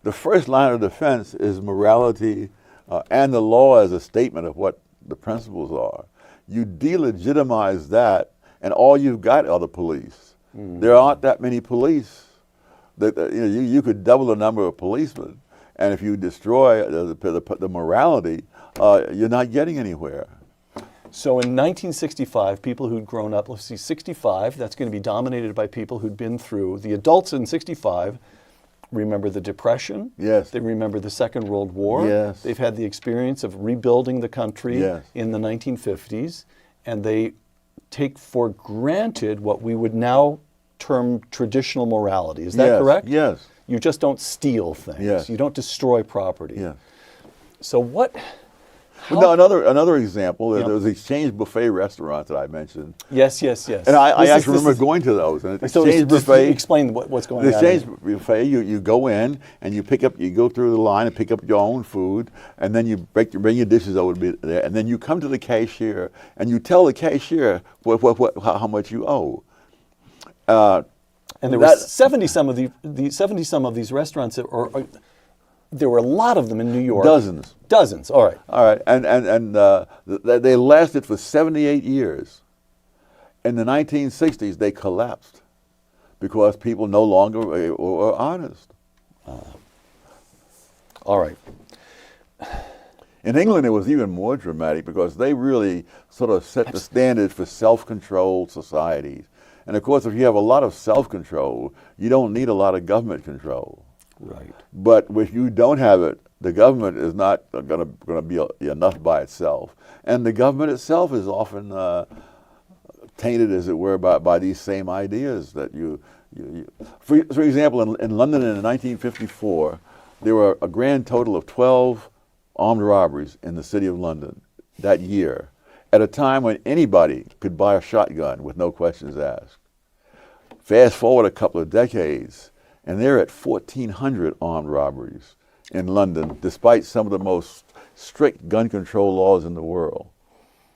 the first line of defense is morality and the law as a statement of what the principles are. You delegitimize that, and all you've got are the police. There aren't that many police. You could double the number of policemen, and if you destroy the morality, you're not getting anywhere. So in 1965, people who'd grown up, let's see, 65, that's going to be dominated by people who'd been through, the adults in 65 remember the Depression. Yes. They remember the Second World War. Yes. They've had the experience of rebuilding the country Yes. in the 1950s, and they take for granted what we would now term traditional morality. Is that Yes. correct? Yes. You just don't steal things. Yes. You don't destroy property. Yes. So what? Well, no, another example, Yeah. there was the Exchange Buffet restaurant that I mentioned. Yes, yes, yes. And I actually remember going to those. And the So Exchange just Buffet, explain what's going the on. Exchange Buffet, you go in and you go through the line and pick up your own food, and then you bring your dishes over to be there, and then you come to the cashier and you tell the cashier how much you owe. And there were 70 some of these restaurants there were a lot of them in New York. Dozens. Dozens. All right. All right, and they lasted for 78 years. In the 1960s, they collapsed because people no longer were honest. All right. In England, it was even more dramatic because they really sort of set the standard for self-controlled societies. And of course, if you have a lot of self-control, you don't need a lot of government control. Right. But if you don't have it, the government is not going to be enough by itself. And the government itself is often tainted, as it were, by these same ideas that for example, in London in 1954, there were a grand total of 12 armed robberies in the city of London that year, at a time when anybody could buy a shotgun with no questions asked. Fast forward a couple of decades, and they're at 1,400 armed robberies in London, despite some of the most strict gun control laws in the world.